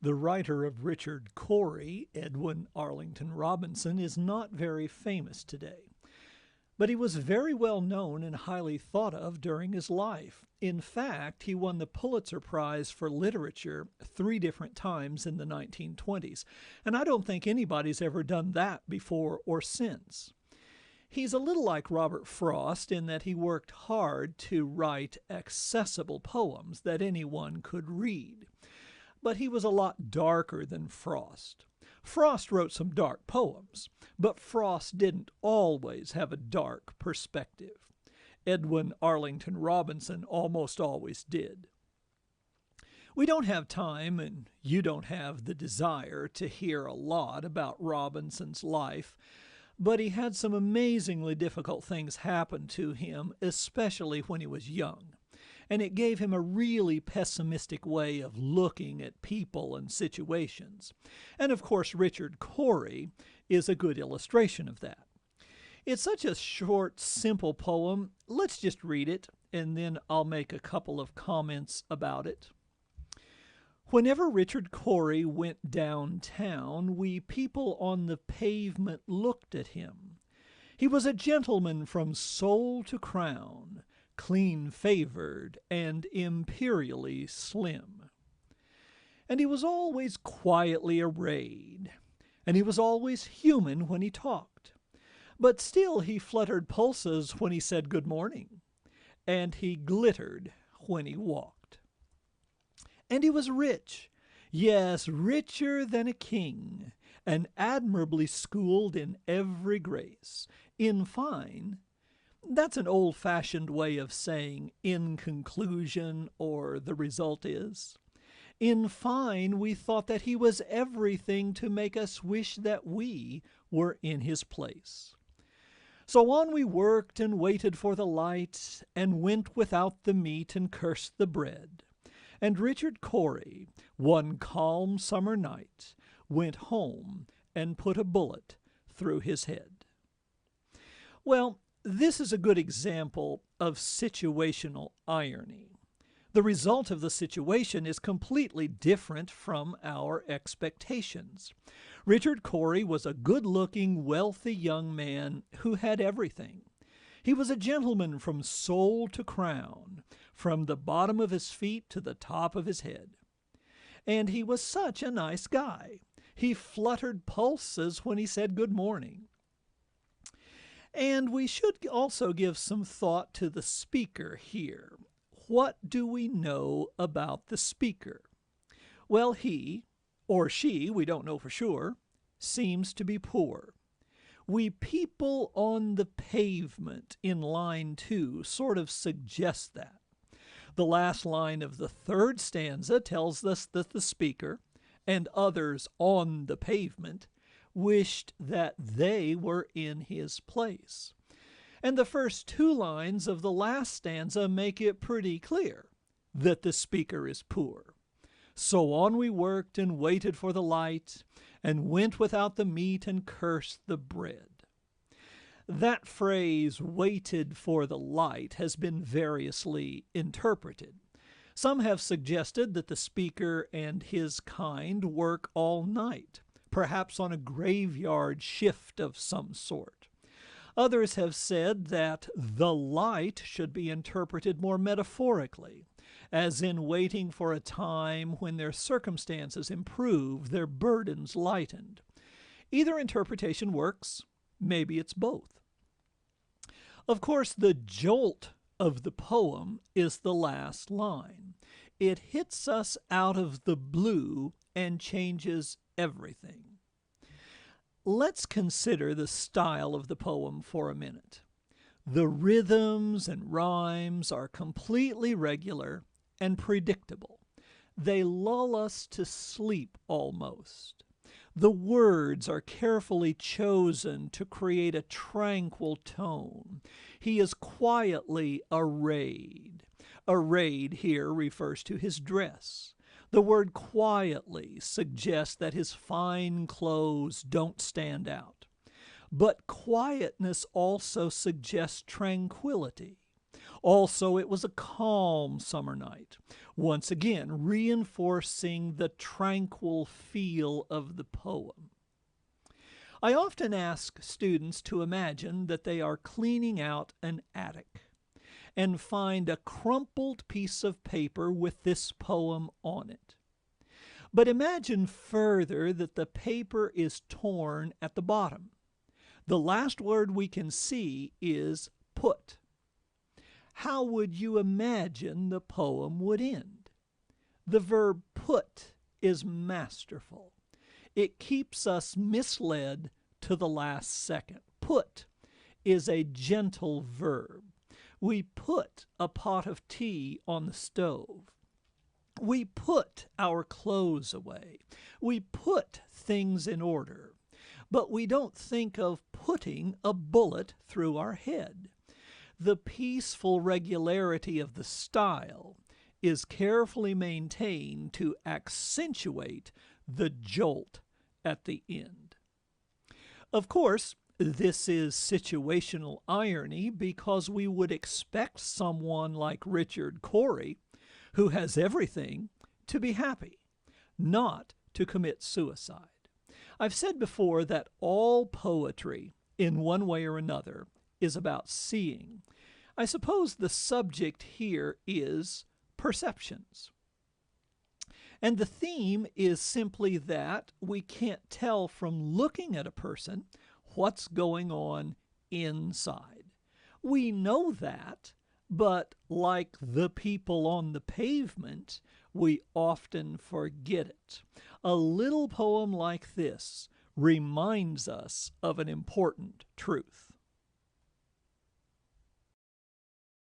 The writer of Richard Cory, Edwin Arlington Robinson, is not very famous today, but he was very well known and highly thought of during his life. In fact, he won the Pulitzer Prize for Literature 3 different times in the 1920s, and I don't think anybody's ever done that before or since. He's a little like Robert Frost in that he worked hard to write accessible poems that anyone could read. But he was a lot darker than Frost. Frost wrote some dark poems, but Frost didn't always have a dark perspective. Edwin Arlington Robinson almost always did. We don't have time, and you don't have the desire to hear a lot about Robinson's life, but he had some amazingly difficult things happen to him, especially when he was young. And it gave him a really pessimistic way of looking at people and situations. And of course, Richard Cory is a good illustration of that. It's such a short, simple poem. Let's just read it, and then I'll make a couple of comments about it. Whenever Richard Cory went downtown, we people on the pavement looked at him. He was a gentleman from sole to crown, clean-favored and imperially slim. And he was always quietly arrayed, and he was always human when he talked. But still he fluttered pulses when he said good morning, and he glittered when he walked. And he was rich, yes, richer than a king, and admirably schooled in every grace. In fine, that's an old-fashioned way of saying in conclusion or the result is. In fine, we thought that he was everything to make us wish that we were in his place. So on we worked and waited for the light, and went without the meat and cursed the bread. And Richard Cory, one calm summer night, went home and put a bullet through his head. Well, this is a good example of situational irony. The result of the situation is completely different from our expectations. Richard Cory was a good-looking, wealthy young man who had everything. He was a gentleman from sole to crown, from the bottom of his feet to the top of his head. And he was such a nice guy. He fluttered pulses when he said good morning. And we should also give some thought to the speaker here. What do we know about the speaker? Well, he, or she, we don't know for sure, seems to be poor. We people on the pavement in line 2 sort of suggest that. The last line of the third stanza tells us that the speaker and others on the pavement wished that they were in his place. And the first 2 lines of the last stanza make it pretty clear that the speaker is poor. So on we worked and waited for the light, and went without the meat and cursed the bread. That phrase, waited for the light, has been variously interpreted. Some have suggested that the speaker and his kind work all night, perhaps on a graveyard shift of some sort. Others have said that the light should be interpreted more metaphorically, as in waiting for a time when their circumstances improved, their burdens lightened. Either interpretation works. Maybe it's both. Of course, the jolt of the poem is the last line. It hits us out of the blue and changes everything. Let's consider the style of the poem for a minute. The rhythms and rhymes are completely regular and predictable. They lull us to sleep almost. The words are carefully chosen to create a tranquil tone. He is quietly arrayed. Arrayed here refers to his dress. The word quietly suggests that his fine clothes don't stand out. But quietness also suggests tranquility, Also, it was a calm summer night, once again reinforcing the tranquil feel of the poem. I often ask students to imagine that they are cleaning out an attic and find a crumpled piece of paper with this poem on it. But imagine further that the paper is torn at the bottom. The last word we can see is put. How would you imagine the poem would end? The verb put is masterful. It keeps us misled to the last second. Put is a gentle verb. We put a pot of tea on the stove. We put our clothes away. We put things in order. But we don't think of putting a bullet through our head. The peaceful regularity of the style is carefully maintained to accentuate the jolt at the end. Of course, this is situational irony because we would expect someone like Richard Cory, who has everything, to be happy, not to commit suicide. I've said before that all poetry, in one way or another, is about seeing. I suppose the subject here is perceptions. And the theme is simply that we can't tell from looking at a person what's going on inside. We know that, but like the people on the pavement, we often forget it. A little poem like this reminds us of an important truth.